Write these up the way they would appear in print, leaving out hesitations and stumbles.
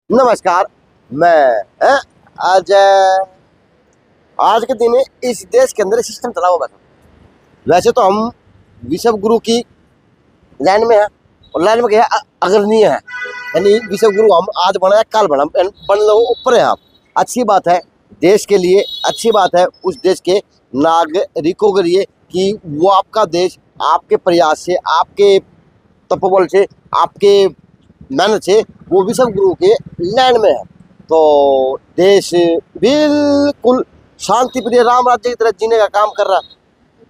नमस्कार। मैं आज आज के दिन इस देश के अंदर सिस्टम चला हुआ था। वैसे तो हम विश्व गुरु की लाइन में है और लाइन में क्या है, अग्रणीय है। यानी विश्व गुरु हम आज बना है, कल बन लो ऊपर है आप। अच्छी बात है देश के लिए, अच्छी बात है उस देश के नागरिकों के लिए कि वो आपका देश आपके प्रयास से, आपके तपोबल से, आपके मेहनत से वो विश्व गुरु के लैंड में है। तो देश बिल्कुल शांति प्रिय राम राज्य की तरह जीने का काम कर रहा है।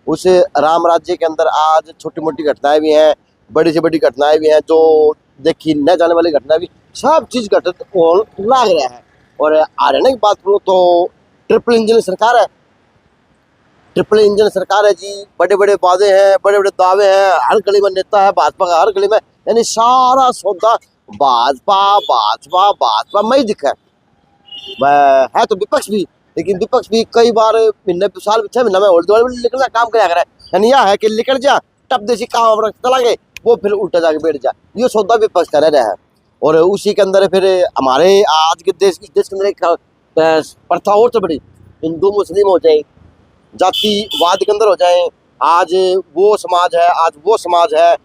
उस राम राज्य के अंदर आज छोटी मोटी घटनाएं भी हैं, बड़ी से बड़ी घटनाएं भी हैं, जो देखी न जाने वाली घटना भी, सब चीज घटित लाग रहा है। और हरियाणा की बात करूँ तो ट्रिपल इंजन सरकार है, ट्रिपल इंजन सरकार है जी। बड़े बड़े वादे हैं, बड़े बड़े दावे हैं, हर गली में नेता है भाजपा का, हर गली में, यानी सारा सौदा भाजपा भाजपा भाजपा में ही दिखा है तो विपक्ष भी, लेकिन विपक्ष भी कई बार महीने साल 6 महीने में होल्ड निकलना काम कराया करे। यानी यह है कि निकल जा टप देसी काम चला गए, वो फिर उल्टा जाके बैठ जा, ये सौदा विपक्ष कर रहा है। और उसी के अंदर फिर हमारे आज के देश, इस देश के अंदर एक प्रथा और तो बड़ी, हिंदू मुस्लिम हो जाए, जातिवाद के अंदर हो जाए। आज वो समाज है, आज वो समाज है,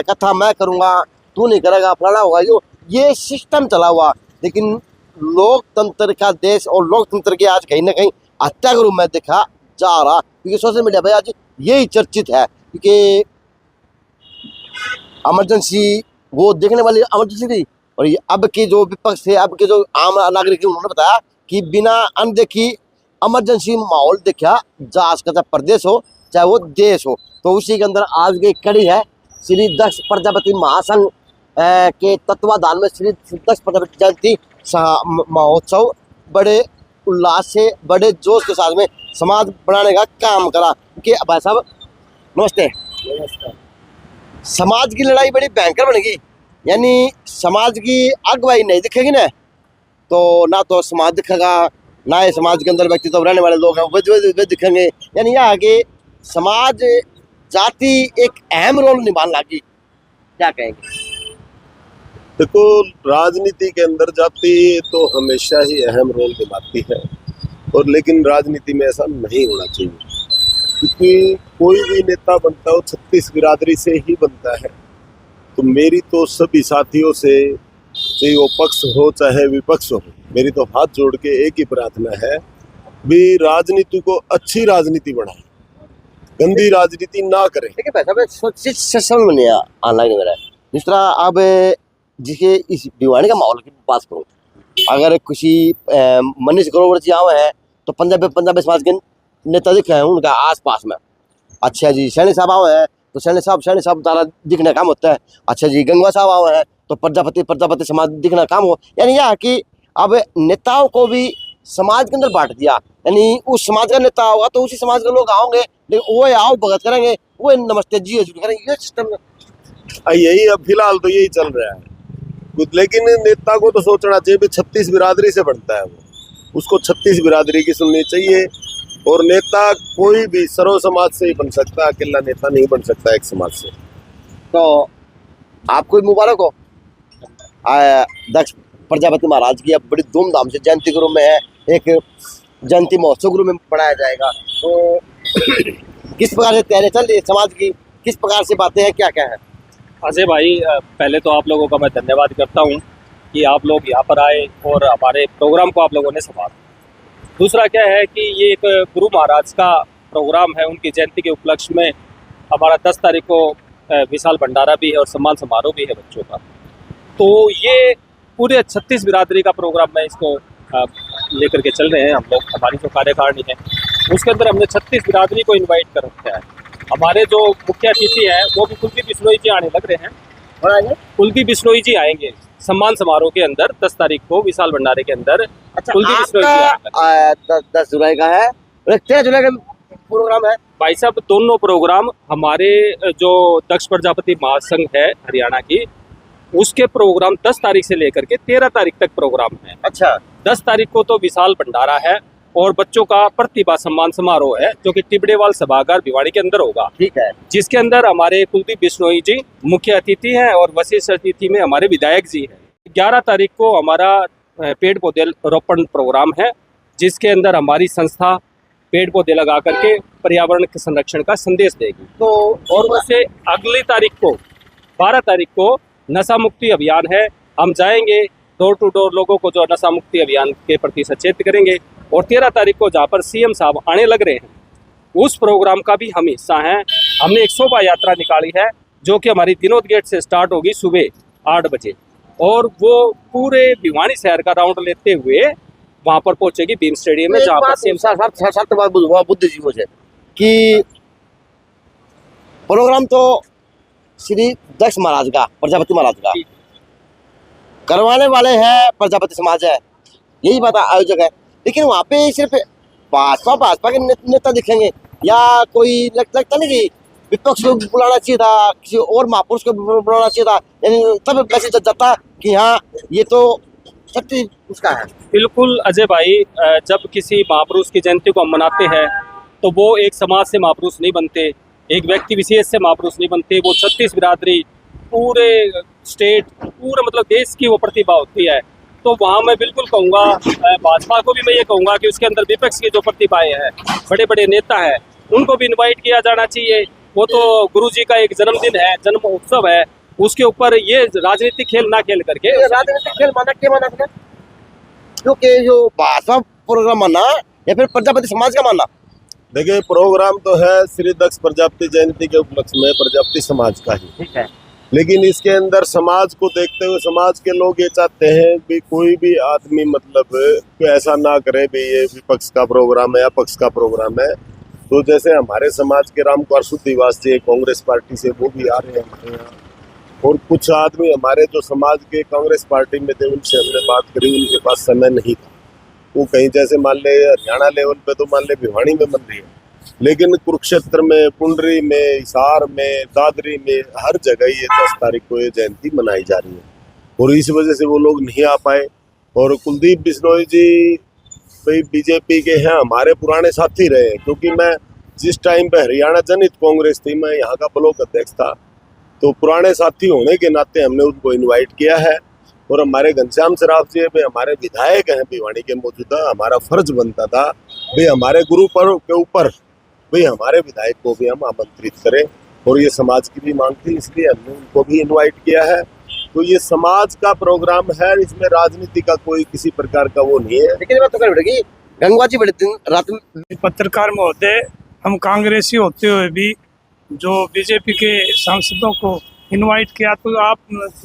कथा मैं करूँगा तू नहीं करेगा, फलाना होगा, ये सिस्टम चला हुआ। लेकिन लोकतंत्र का देश और लोकतंत्र के आज कहीं ना कहीं हत्या के रूप में देखा जा रहा, क्योंकि सोशल मीडिया पे आज यही चर्चित है। क्योंकि इमरजेंसी वो देखने वाली इमरजेंसी थी, और ये अब के जो विपक्ष थे, अब के जो आम नागरिक थे, उन्होंने बताया कि बिना अनदेखी इमरजेंसी माहौल देखा जा सकता, चाहे प्रदेश हो चाहे वो देश हो। तो उसी के अंदर आज की कड़ी है श्री दक्ष प्रजापति महासंघ के तत्वाधान में श्री दक्ष प्रजापति जयंती महोत्सव बड़े उल्लास से, बड़े जोश के साथ में समाज बनाने का काम करा। कि भाई साहब नमस्ते। नमस्कार। समाज की लड़ाई बड़ी भयंकर बनेगी, यानी समाज की अगुवाई नहीं दिखेगी ना, तो ना तो समाज दिखेगा, ना ये समाज के अंदर व्यक्तित्व रहने वाले लोग हैं वे दिखेंगे। यानी यह है कि समाज जाति एक अहम रोल निभाने लगी। क्या कहेंगे? देखो, राजनीति के अंदर जाति तो हमेशा ही अहम रोल निभाती है, और लेकिन राजनीति में ऐसा नहीं होना चाहिए, क्योंकि कोई भी नेता बनता हो 36 बिरादरी से ही बनता है। तो मेरी तो सभी साथियों से, चाहे वो पक्ष हो चाहे विपक्ष हो, मेरी तो हाथ जोड़ के एक ही प्रार्थना है भी राजनीति को अच्छी राजनीति बढ़ाए, गंदी राजनीति ना करें। देखिए भाई साहब समझ में नहीं ऑनलाइन मेरा जिस तरह अब जिसके इस भिवानी का माहौल की बात करूँ, अगर किसी मनीष ग्रोवर जी आए हैं तो पंजाबी समाज के नेता दिखे हैं उनका आस पास में। अच्छा जी सैनी साहब आए हैं तो सैनी साहब द्वारा दिखने काम होता है। अच्छा जी गंगवा साहब आए हैं तो प्रजापति समाज दिखना काम हो। यानी यह है कि अब नेताओं को भी समाज के अंदर बांट दिया, यानी उस समाज का नेता होगा तो उसी समाज के लोग आओगे, लेकिन वो आओ भगत करेंगे, वो नमस्ते जी हजूर करेंगे, ये सिस्टम यही अब फिलहाल तो यही चल रहा है। लेकिन नेता को तो सोचना चाहिए भी 36 बिरादरी से बनता है, वो उसको 36 बिरादरी की सुननी चाहिए। और नेता कोई भी सर्व समाज से ही बन सकता है, अकेला नेता नहीं बन सकता एक समाज से। तो आपको मुबारक हो। दक्ष प्रजापति महाराज की अब बड़ी धूमधाम से जयंती गुरु में है, एक जयंती महोत्सव गुरु में पढ़ाया जाएगा। तो किस प्रकार से तैयारी चल रही है समाज की, किस प्रकार से बातें हैं, क्या क्या है? अजय भाई, पहले तो आप लोगों का मैं धन्यवाद करता हूं कि आप लोग यहाँ पर आए और हमारे प्रोग्राम को आप लोगों ने संभाला। दूसरा क्या है कि ये एक गुरु महाराज का प्रोग्राम है, उनकी जयंती के उपलक्ष्य में हमारा 10 तारीख को विशाल भंडारा भी है और सम्मान समारोह भी है बच्चों का। तो ये पूरे 36 बिरादरी का प्रोग्राम में इसको लेकर के चल रहे हैं हम लोग। हमारी जो कार्यकारिणी है उसके अंदर हमने 36 बिरादरी को इन्वाइट कर रखा है। हमारे जो मुख्य अतिथि हैं वो भी कुलदीप बिश्नोई जी आने लग रहे हैं। कुलदीप बिश्नोई जी आएंगे सम्मान समारोह के अंदर 10 तारीख को विशाल भंडारे के अंदर। अच्छा, कुलदीप बिश्नोई जी 10 जुलाई का है, 13 जुलाई का प्रोग्राम है। भाई साहब, दोनों प्रोग्राम हमारे जो दक्ष प्रजापति महासंघ है हरियाणा की, उसके प्रोग्राम 10 तारीख से लेकर के 13 तारीख तक प्रोग्राम है। अच्छा, 10 तारीख को तो विशाल भंडारा है और बच्चों का प्रतिभा सम्मान समारोह है जो कि टिबड़ेवाल सभागार भिवाड़ी के अंदर होगा। ठीक है। जिसके अंदर हमारे कुलदीप बिश्नोई जी मुख्य अतिथि हैं और विशेष अतिथि में हमारे विधायक जी हैं। 11 तारीख को हमारा पेड़ पौधे रोपण प्रोग्राम है, जिसके अंदर हमारी संस्था पेड़ पौधे लगा करके पर्यावरण के संरक्षण का संदेश देगी। तो और उससे अगली तारीख को 12 तारीख को नशा मुक्ति अभियान है। हम जाएंगे डोर टू डोर, लोगों को जो नशा मुक्ति अभियान के प्रति सचेत करेंगे। और 13 तारीख को जहाँ पर सीएम साहब आने लग रहे हैं, उस प्रोग्राम का भी हम हिस्सा हैं। हमने एक शोभा यात्रा निकाली है जो कि हमारी दिनोद गेट से स्टार्ट होगी सुबह 8 बजे, और वो पूरे भिवानी शहर का राउंड लेते हुए वहाँ पर पहुंचेगी भीम स्टेडियम में, जहाँ पर सीएम साहब बुद्धिजीवियों से कि प्रोग्राम तो श्री दक्ष महाराज का, प्रजापति महाराज का करवाने वाले हैं, प्रजापति समाज है, यही बात आयोजक है। लेकिन वहाँ पे सिर्फ भाजपा के नेता दिखेंगे या कोई लगता नहीं कि विपक्ष को बुलाना चाहिए था, किसी और महापुरुष को बुलाना चाहिए था, यानी तब मैसेज जाता कि हाँ ये तो शक्ति उसका है। बिल्कुल अजय भाई, जब किसी महापुरुष की जयंती को हम मनाते हैं तो वो एक समाज से महापुरुष नहीं बनते, एक व्यक्ति विशेष से महापुरुष नहीं बनते, वो 36 बिरादरी, पूरे स्टेट, पूरे मतलब देश की वो प्रतिभा होती है। तो वहाँ मैं बिल्कुल कहूँगा, भाजपा को भी मैं ये कहूँगा कि उसके अंदर विपक्ष की जो प्रतिभाएं हैं, बड़े बड़े नेता हैं, उनको भी इनवाइट किया जाना चाहिए। वो तो गुरु जी का एक जन्मदिन है, जन्म उत्सव है, उसके ऊपर ये राजनीतिक खेल ना खेल करके राजनीतिक खेल माना क्या माना आपने? क्योंकि जो भाजपा प्रोग्राम माना या फिर प्रजापति समाज का माना? देखिए, प्रोग्राम तो है श्री दक्ष प्रजापति जयंती के उपलक्ष्य में प्रजापति समाज का ही, ठीक है, लेकिन इसके अंदर समाज को देखते हुए समाज के लोग ये चाहते हैं कि कोई भी आदमी मतलब ऐसा ना करे भी ये विपक्ष का प्रोग्राम है या पक्ष का प्रोग्राम है। तो जैसे हमारे समाज के राम कुमार सुद्धिवास जी कांग्रेस पार्टी से, वो भी आ रहे हैं हमारे यहाँ, और कुछ आदमी हमारे जो समाज के कांग्रेस पार्टी में थे उनसे हमने बात करी, उनके पास समय नहीं था। वो कहीं जैसे मान ले हरियाणा लेवल पे तो मान ले भिवानी में बन रही है, लेकिन कुरुक्षेत्र में, पुंडरी में, हिसार में, दादरी में, हर जगह ये 10 तारीख को ये जयंती मनाई जा रही है, और इस वजह से वो लोग नहीं आ पाए। और कुलदीप बिश्नोई जी भाई बीजेपी के हैं, हमारे पुराने साथी रहे हैं, क्योंकि मैं जिस टाइम पे हरियाणा जनहित कांग्रेस थी, मैं यहाँ का ब्लॉक अध्यक्ष था, तो पुराने साथी होने के नाते हमने उनको इनवाइट किया है। और हमारे घनश्याम सराफ जी भाई हमारे विधायक हैं भिवानी के मौजूदा, हमारा फर्ज बनता था भाई हमारे गुरु पर्व के ऊपर भाई हमारे विधायक को भी हम आमंत्रित करें, और ये समाज की भी मांग थी, इसलिए हमने उनको भी इनवाइट किया है। तो ये समाज का प्रोग्राम है, इसमें राजनीति का कोई किसी प्रकार का वो नहीं है। लेकिन बात तो कर बेटेगी गंगवा जी बड़े दिन रात में पत्रकार महोदय, हम कांग्रेसी होते हुए भी जो बीजेपी के सांसदों को इनवाइट किया, तो आप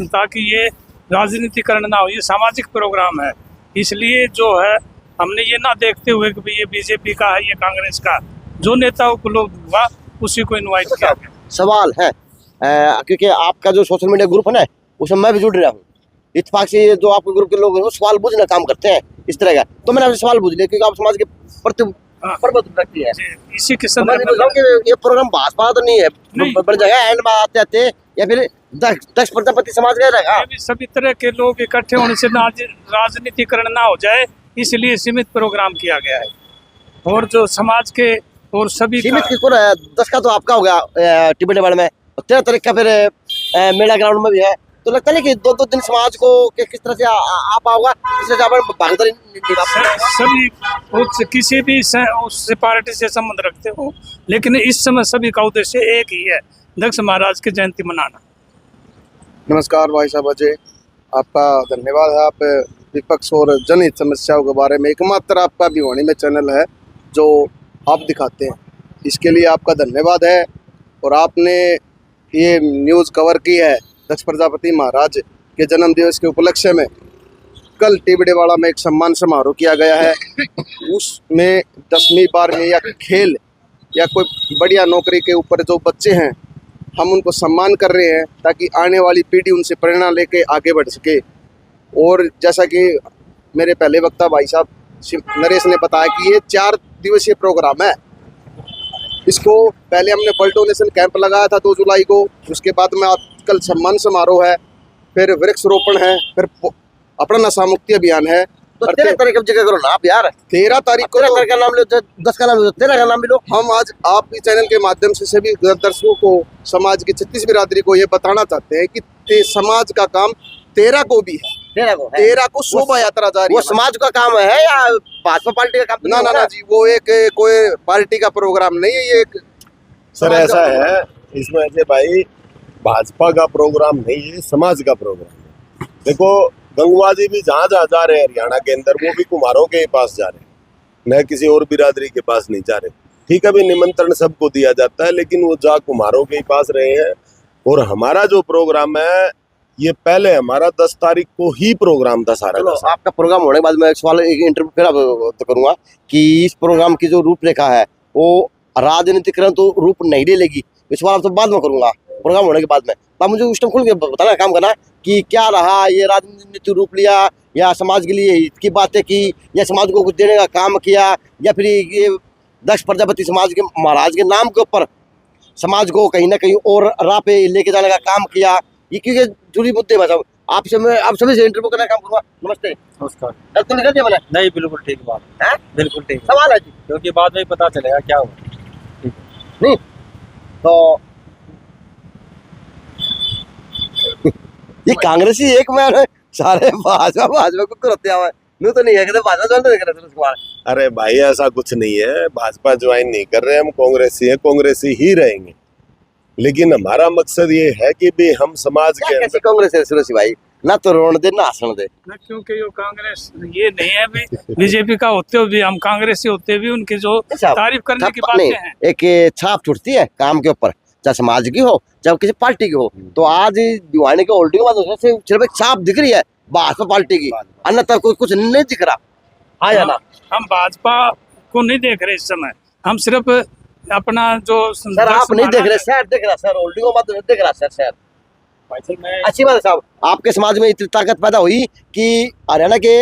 ताकि ये राजनीतिकरण ना हो, ये सामाजिक प्रोग्राम है, इसलिए जो है हमने ये ना देखते हुए कि भाई ये बीजेपी का है, ये कांग्रेस का, जो नेताओं को लोग हुआ उसी को इनवाइट किया गया। सवाल है क्योंकि आपका जो सोशल मीडिया ग्रुप है ना, उसमें मैं भी जुड़ रहा हूँ, इत्तेफाक से जो आपके ग्रुप के लोग हैं वो सवाल पूछना काम करते हैं इस तरह का, तो मैंने आपसे सवाल पूछ लिया क्योंकि आप समाज के प्रति प्रबंध रखती है। इसी के समझ ये प्रोग्राम भाजपा तो नहीं है, बड़ी जगह एंड में आते आते या फिर दक्ष प्रजापति समाज का रहेगा। सभी तरह के लोग इकट्ठे होने से राजनीतिकरण ना हो जाए, इसलिए सीमित प्रोग्राम किया गया है। और जो समाज के और सभी सीमित किसको 10 का तो आपका हो गया टिबेट में, 13 तारीख का फिर मेला ग्राउंड में भी है, तो लगता नहीं कि 2-2 दिन समाज को किस तरह से आ पाओगा, भागीदारी सभी किसी भी उससे पार्टी से संबंध रखते हो, लेकिन इस समय सभी का उद्देश्य एक ही है, दक्ष महाराज की जयंती मनाना। नमस्कार भाई साहब अजय, आपका धन्यवाद है। आप विपक्ष और जनहित समस्याओं के बारे में एकमात्र आपका भिवानी में चैनल है जो आप दिखाते हैं, इसके लिए आपका धन्यवाद है। और आपने ये न्यूज़ कवर की है दक्ष प्रजापति महाराज के जन्म दिवस के उपलक्ष्य में। कल टिबड़ेवाड़ा में एक सम्मान समारोह किया गया है, उसमें 10वीं 12वीं या खेल या कोई बढ़िया नौकरी के ऊपर जो बच्चे हैं, हम उनको सम्मान कर रहे हैं ताकि आने वाली पीढ़ी उनसे प्रेरणा लेके आगे बढ़ सके। और जैसा कि मेरे पहले वक्ता भाई साहब नरेश ने बताया कि ये 4 दिवसीय प्रोग्राम है। इसको पहले हमने ब्लड डोनेशन कैंप लगाया था 2 जुलाई को, उसके बाद में कल सम्मान समारोह है, फिर वृक्षारोपण है, फिर अपना नशा मुक्ति अभियान है। तो 13 तारीख की जगह करो ना आप यार, 13 तारीख को 13 का नाम लो, 10 का नाम लो, 13 का नाम भी लो। हम आज आपके चैनल के माध्यम से सभी दर्शकों को, समाज की 36 बिरादरी को ये बताना चाहते हैं कि समाज का काम 13 को भी है। 13 को है। 13 को शोभा यात्रा जा रही वो है। समाज का काम है या भाजपा पार्टी का काम तो ना नहीं ना होगा? ना जी, वो एक कोई पार्टी का प्रोग्राम नहीं है, ये एक सर समाज ऐसा का प्रोग्राम है, इसमें अजय भाई भाजपा का प्रोग्राम नहीं है, समाज का प्रोग्राम है। देखो गंगवा जी भी जहाँ जहाँ जा रहे हैं हरियाणा के अंदर, वो भी कुम्हारों के पास जा रहे हैं, न किसी और बिरादरी के पास नहीं जा रहे। ठीक है, अभी निमंत्रण सबको दिया जाता है, लेकिन वो जा कुम्हारों के ही पास रहे हैं। और हमारा जो प्रोग्राम है, ये पहले हमारा 10 तारीख को ही प्रोग्राम था सारा चलो का सारा। आपका प्रोग्राम होने के बाद मैं एक सवाल, एक इंटरव्यू फिर आप तो करूंगा कि इस प्रोग्राम की जो रूपरेखा है वो राजनीतिकरण तो रूप नहीं ले लेगी, इस सवाल तो बाद में करूंगा प्रोग्राम होने के बाद में। तो आप मुझे उस टाइम खुल के बताना, काम करना कि क्या रहा, ये राजनीतिक रूप लिया या समाज के लिए हित की बातें की या समाज को कुछ देने का काम किया या फिर ये दक्ष प्रजापति समाज के महाराज के नाम के ऊपर समाज को कहीं ना कहीं और राह पे लेके जाने का काम किया। ये क्योंकि जुड़ी मुद्दे में सब आपसे मैं आप सभी से इंटरव्यू करने का काम करूंगा। नमस्ते। नमस्कार। गलत तो नहीं कर दिया मैंने? नहीं, बिल्कुल ठीक बात हैं? बिल्कुल ठीक, सवाल है जी। क्योंकि बाद में ही पता चलेगा क्या हुआ। नहीं तो ये कांग्रेसी एक में सारे भाजपा को करते हैं, यूं तो नहीं है कि भाजपा ज्वाइन नहीं कर रहे सुरेश कुमार। अरे भाई ऐसा कुछ नहीं है, भाजपा ज्वाइन नहीं कर रहे, हम कांग्रेसी हैं, कांग्रेसी ही रहेंगे। लेकिन हमारा मकसद ये है कि भी हम समाज के क्या कैसी अंदर कांग्रेस है सुरेश भाई, ना तो रोन दे ना हंसण दे। ना क्योंकि ये कांग्रेस ये नहीं है भी बीजेपी का होते हुए भी, हम कांग्रेसी होते हुए उनकी जो अच्छा, तारीफ करने की नहीं, बातें हैं। एक ये छाप छुटती है काम के ऊपर, चाहे समाज की हो चाहे किसी पार्टी की हो। तो आज दिवाली के होल्डिंग के बाद से सिर्फ एक छाप दिख रही है भाजपा पार्टी की, अन्यथा कुछ नहीं दिख रहा। हाँ या ना? हम भाजपा को नहीं देख रहे इस समय, हम सिर्फ अपना जो सर आप नहीं देख रहे, शहर देख रहा, सर होल्डिंग के बाद नहीं देख रहा सर। शहर भाई साहब, मैं अच्छी बात है साहब, आपके समाज में इतनी ताकत पैदा हुई कि हरियाणा के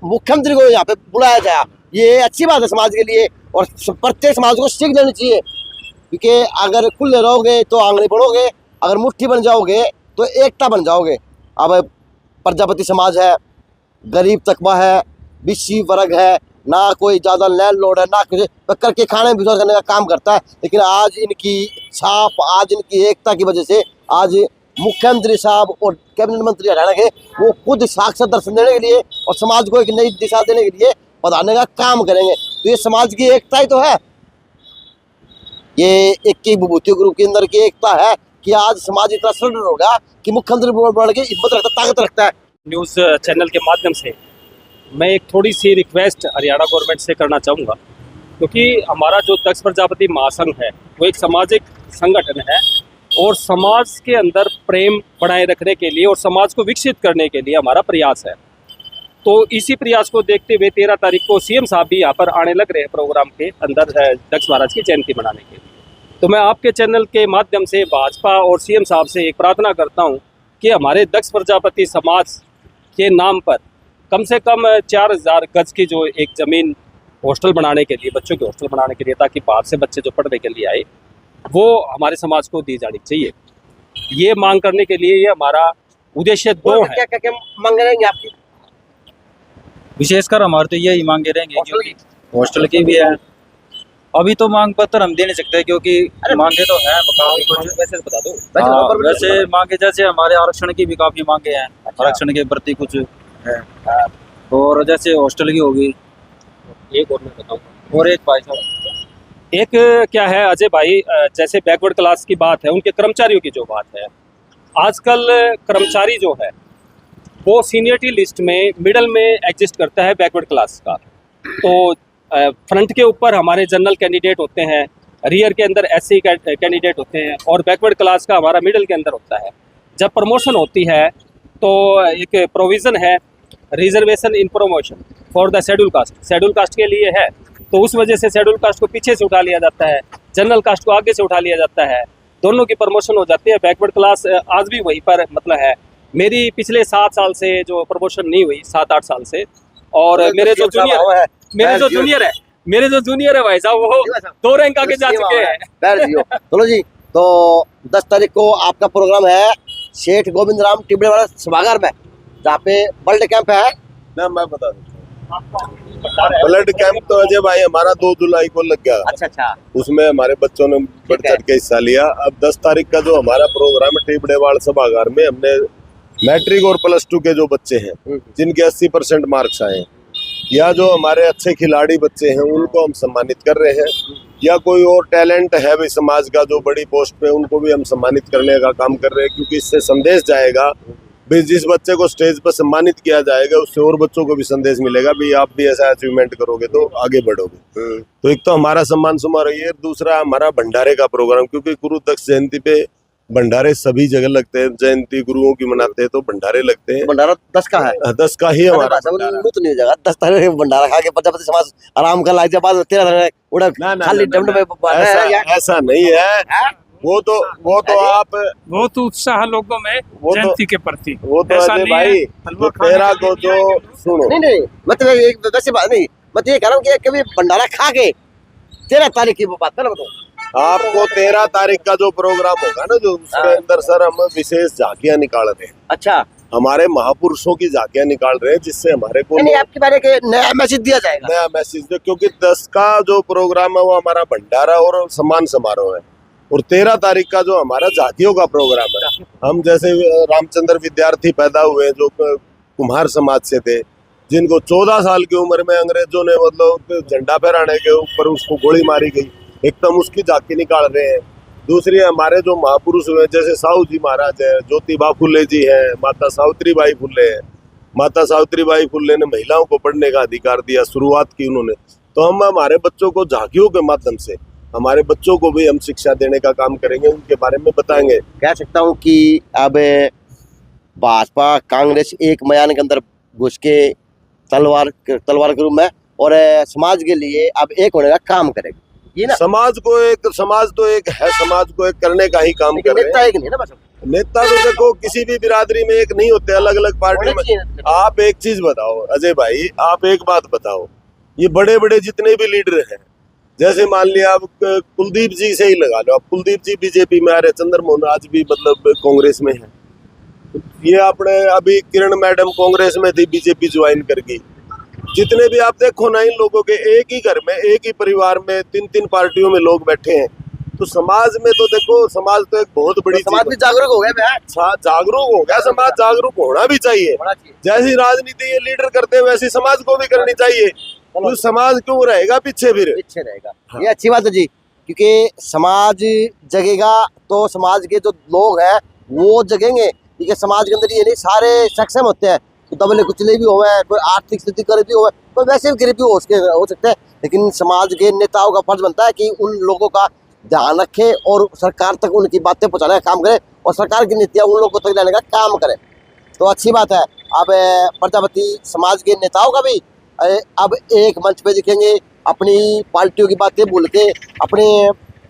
मुख्यमंत्री को यहाँ पे बुलाया जाए, ये अच्छी बात है समाज के लिए। और प्रत्येक समाज को सीख लेनी चाहिए, क्योंकि अगर खुले रहोगे तो आंगली बढ़ोगे, अगर मुट्ठी बन जाओगे तो एकता बन जाओगे। अब प्रजापति समाज है, गरीब तकबा है, बीसी वर्ग है, ना कोई ज़्यादा लैंड लोड है, ना कुछ करके खाने बिजनेस करने का काम करता है। लेकिन आज इनकी छाप, आज इनकी एकता की वजह से आज मुख्यमंत्री साहब और कैबिनेट मंत्री हरियाणा के वो खुद साक्षात दर्शन देने के लिए और समाज को एक नई दिशा देने के लिए बढ़ाने का काम करेंगे। तो ये समाज की एकता ही तो है, ये एक की विभूति ग्रुप के अंदर की एकता है कि आज समाज इतना सुदृढ़ होगा कि मुख्यमंत्री बढ़ के हिम्मत रखता, ताकत रखता है। न्यूज़ चैनल के माध्यम से मैं एक थोड़ी सी रिक्वेस्ट हरियाणा गवर्नमेंट से करना चाहूँगा, क्योंकि हमारा जो दक्ष प्रजापति महासंघ है वो एक सामाजिक संगठन है और समाज के अंदर प्रेम बनाए रखने के लिए और समाज को विकसित करने के लिए हमारा प्रयास है। तो इसी प्रयास को देखते हुए 13 तारीख को सीएम साहब भी यहाँ पर आने लग रहे हैं प्रोग्राम के अंदर दक्ष महाराज की जयंती मनाने के लिए। तो मैं आपके चैनल के माध्यम से भाजपा और सीएम साहब से एक प्रार्थना करता हूँ कि हमारे दक्ष प्रजापति समाज के नाम पर कम से कम 4000 गज की जो एक ज़मीन हॉस्टल बनाने के लिए, बच्चों के हॉस्टल बनाने के लिए, ताकि बाहर से बच्चे जो पढ़ने के लिए आए, वो हमारे समाज को दी जानी चाहिए। ये मांग करने के लिए ये हमारा उद्देश्य 2 है। क्या क्या क्या मांग रहेंगे आपकी? विशेषकर हमारे तो यही मांगे रहेंगे, क्योंकि हॉस्टल की भी है। अभी तो मांग पत्र हम दे नहीं सकते, क्योंकि मांगे तो हैं काफी कुछ। वैसे बता दो। हाँ, वैसे मांगे जैसे हमारे आरक्षण की भी काफी मांगे हैं, आरक्षण के प्रति कुछ है। और जैसे हॉस्टल की होगी, एक और मैं बताऊँ, और एक भाई साहब, एक क्या है अजय भाई, जैसे बैकवर्ड क्लास की बात है, उनके कर्मचारियों की जो बात है, आजकल कर्मचारी जो है वो सीनियरिटी लिस्ट में मिडल में एग्जिस्ट करता है बैकवर्ड क्लास का। तो फ्रंट के ऊपर हमारे जनरल कैंडिडेट होते हैं, रियर के अंदर एससी कैंडिडेट होते हैं और बैकवर्ड क्लास का हमारा मिडल के अंदर होता है। जब प्रमोशन होती है तो एक प्रोविज़न है, reservation in promotion for the schedule caste के लिए है। तो उस वजह से शेड्यूल कास्ट को पीछे से उठा लिया जाता है, जनरल कास्ट को आगे से उठा लिया जाता है, दोनों की प्रमोशन हो जाती है। बैकवर्ड क्लास आज भी वहीं पर मतलब है। मेरी पिछले 7 साल से जो प्रमोशन नहीं हुई, 7-8 साल से, और मेरे जो जूनियर है भाई साहब, वो 2 रैंक आगे जा चुके हैं। चलो जी, तो 10 तारीख को आपका प्रोग्राम है सेठ गोविंद राम टिबड़े वाला सभागार में, जहाँ पे ब्लड कैंप है ना, मैं बता देता हूँ। ब्लड कैंप तो अजय भाई हमारा 2 जुलाई को लग गया। अच्छा, उसमें हमारे बच्चों ने बढ़ चढ़ के हिस्सा लिया। अब 10 तारीख का जो हमारा प्रोग्राम है टिबड़ेवाड़ सभागार में, हमने मैट्रिक और +2 के जो बच्चे हैं जिनके 80% मार्क्स आए हैं, या जो हमारे अच्छे खिलाड़ी बच्चे हैं उनको हम सम्मानित कर रहे हैं, या कोई और टैलेंट है भी समाज का जो बड़ी पोस्ट पे, उनको भी हम सम्मानित करने का काम कर रहे हैं। क्योंकि इससे संदेश जाएगा भी, जिस बच्चे को स्टेज पर सम्मानित किया जाएगा उससे और बच्चों को भी संदेश मिलेगा भी आप भी ऐसा अचीवमेंट करोगे तो आगे बढ़ोगे। तो एक तो हमारा सम्मान समारोह ये, दूसरा हमारा भंडारे का प्रोग्राम, क्योंकि गुरु दक्ष जयंती पे भंडारे सभी जगह लगते हैं, जयंती गुरुओं की मनाते हैं तो भंडारे लगते हैं। भंडारा 10 का है, 10 का ही हमारा तो नहीं हो जाएगा 10 तरह भंडारा खा के प्रजापति समाज आराम कर लाए बाद 13 उड़ा खाली डंड में ऐसा नहीं है। वो तो आप वो तो उत्साह लोगों में जयंती के प्रति, वो तो ऐसा अजय नहीं भाई है, हलवा खाने तेरा के को लिए जो सुनो नहीं मतलब एक वैसे बात नहीं, मैं तो ये कह रहा हूँ कि कभी भंडारा खा के 13 तारीख की बात कर बताओ आपको 13 तारीख का जो प्रोग्राम होगा ना, जो उसके अंदर सर हम विशेष झांकियां निकाल रहे हैं। अच्छा, हमारे महापुरुषों की झांकियां निकाल रहे हैं, जिससे हमारे को नहीं आपके बारे के नया मैसेज दिया जाएगा। नया मैसेज दे, क्योंकि 10 का जो प्रोग्राम है वो हमारा भंडारा और सम्मान समारोह है, और 13 तारीख का जो हमारा झांकियों का प्रोग्राम है। हम जैसे रामचंद्र विद्यार्थी पैदा हुए जो कुम्हार समाज से थे, जिनको 14 साल की उम्र में अंग्रेजों ने मतलब झंडा फहराने के ऊपर उसको गोली मारी गई, एकदम उसकी झांकी निकाल रहे हैं। दूसरी हमारे जो महापुरुष हुए जैसे साहू जी महाराज है, ज्योतिबा फुले जी है, माता सावित्रीबाई फुले है। माता सावित्रीबाई फुले ने महिलाओं को पढ़ने का अधिकार दिया, शुरुआत की उन्होंने। तो हम हमारे बच्चों को झांकियों के माध्यम से हमारे बच्चों को भी हम शिक्षा देने का काम करेंगे, उनके बारे में बताएंगे। कह सकता हूँ कि अब भाजपा कांग्रेस एक मैदान के अंदर घुस के तलवार के रूप में और समाज के लिए अब एक होने का काम करेगी, ये ना। समाज तो एक है, समाज को एक करने का ही काम कर रहे नेता हैं। एक नहीं ना बस, नेता तो देखो किसी भी बिरादरी में एक नहीं होते, अलग अलग पार्टी में। आप एक चीज बताओ अजय भाई, आप एक बात बताओ, ये बड़े बड़े जितने भी लीडर हैं, जैसे मान लिया आप कुलदीप जी से ही लगा लो, आप कुलदीप जी बीजेपी में आ रहे, चंद्रमोहन आज भी मतलब कांग्रेस में है, ये अपने अभी किरण मैडम कांग्रेस में थी, बीजेपी ज्वाइन कर गई। जितने भी आप देखो ना, इन लोगों के एक ही घर में, एक ही परिवार में 3-3 पार्टियों में लोग बैठे हैं। तो समाज में तो देखो, समाज तो एक बहुत बड़ी समाज भी जागरूक हो गया, जागरूक हो गया, समाज जागरूक होना भी चाहिए। जैसी राजनीति ये लीडर करते हैं वैसी समाज को भी करनी चाहिए। तो समाज क्यों रहेगा पीछे रहेगा। हाँ। ये अच्छी बात है जी, क्योंकि समाज जगेगा तो समाज के जो लोग हैं वो जगेंगे, क्योंकि समाज के अंदर ये नहीं सारे सक्षम होते हैं, तो दबले कुचले भी होवे, कोई आर्थिक स्थिति गरीबी होवे, कोई वैसे भी गरीबी हो सकते हैं, लेकिन समाज के नेताओं का फर्ज बनता है कि उन लोगों का ध्यान रखे और सरकार तक उनकी बातें पहुंचाने का काम करे और सरकार की नीतियां उन लोगों तक लाने का काम करे। तो अच्छी बात है। अब प्रजापति समाज के नेताओं का भी अब एक मंच पे दिखेंगे, अपनी पार्टियों की बातें भूल के, अपने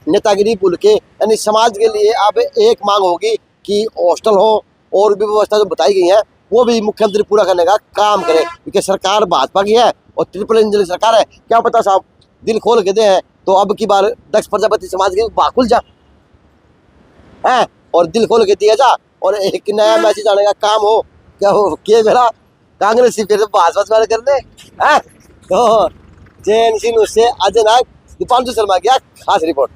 नेतागिरी भूल के, यानी समाज के लिए अब एक मांग होगी कि हॉस्टल हो और भी व्यवस्था जो बताई गई है वो भी मुख्यमंत्री पूरा करने का काम करे, क्योंकि सरकार भाजपा की है और ट्रिपल इंजन सरकार है। क्या पता साहब दिल खोल के दे हैं तो अब की बार दक्ष प्रजापति समाज के बाकुल जा है और दिल खोल के दिया जा और एक नया मैसेज आने का काम हो। क्या हो के मेरा कांग्रेस फिर से भाजपा करने हैं। तो जैन सिंह से अजय नायक, दीपांशु शर्मा की खास रिपोर्ट।